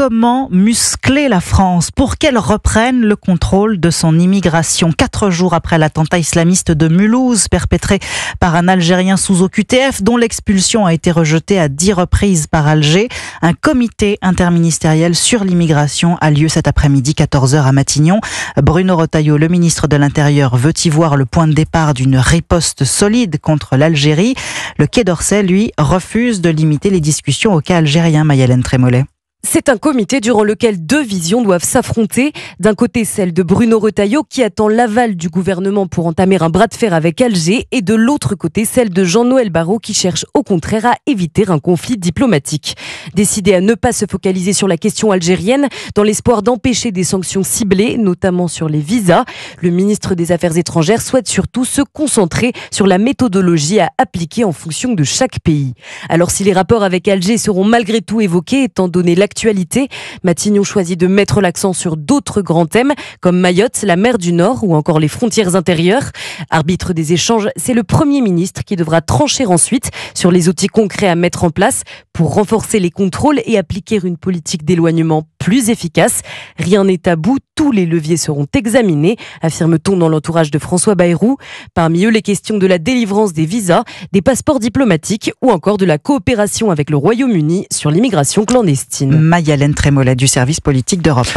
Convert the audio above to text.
Comment muscler la France pour qu'elle reprenne le contrôle de son immigration? 4 jours après l'attentat islamiste de Mulhouse, perpétré par un Algérien sous OQTF, dont l'expulsion a été rejetée à 10 reprises par Alger, un comité interministériel sur l'immigration a lieu cet après-midi, 14h à Matignon. Bruno Retailleau, le ministre de l'Intérieur, veut y voir le point de départ d'une riposte solide contre l'Algérie. Le Quai d'Orsay, lui, refuse de limiter les discussions au cas algérien. Mayalène Trémollet. C'est un comité durant lequel 2 visions doivent s'affronter. D'un côté, celle de Bruno Retailleau qui attend l'aval du gouvernement pour entamer un bras de fer avec Alger, et de l'autre côté, celle de Jean-Noël Barrot qui cherche au contraire à éviter un conflit diplomatique. Décidé à ne pas se focaliser sur la question algérienne, dans l'espoir d'empêcher des sanctions ciblées, notamment sur les visas, le ministre des Affaires étrangères souhaite surtout se concentrer sur la méthodologie à appliquer en fonction de chaque pays. Alors si les rapports avec Alger seront malgré tout évoqués, étant donné l'actualité, Matignon choisit de mettre l'accent sur d'autres grands thèmes comme Mayotte, la mer du Nord ou encore les frontières intérieures. Arbitre des échanges, c'est le Premier ministre qui devra trancher ensuite sur les outils concrets à mettre en place pour renforcer les contrôles et appliquer une politique d'éloignement plus efficace. Rien n'est tabou, tous les leviers seront examinés, affirme-t-on dans l'entourage de François Bayrou. Parmi eux, les questions de la délivrance des visas, des passeports diplomatiques ou encore de la coopération avec le Royaume-Uni sur l'immigration clandestine. Mayalène Trémollet du service politique d'Europe.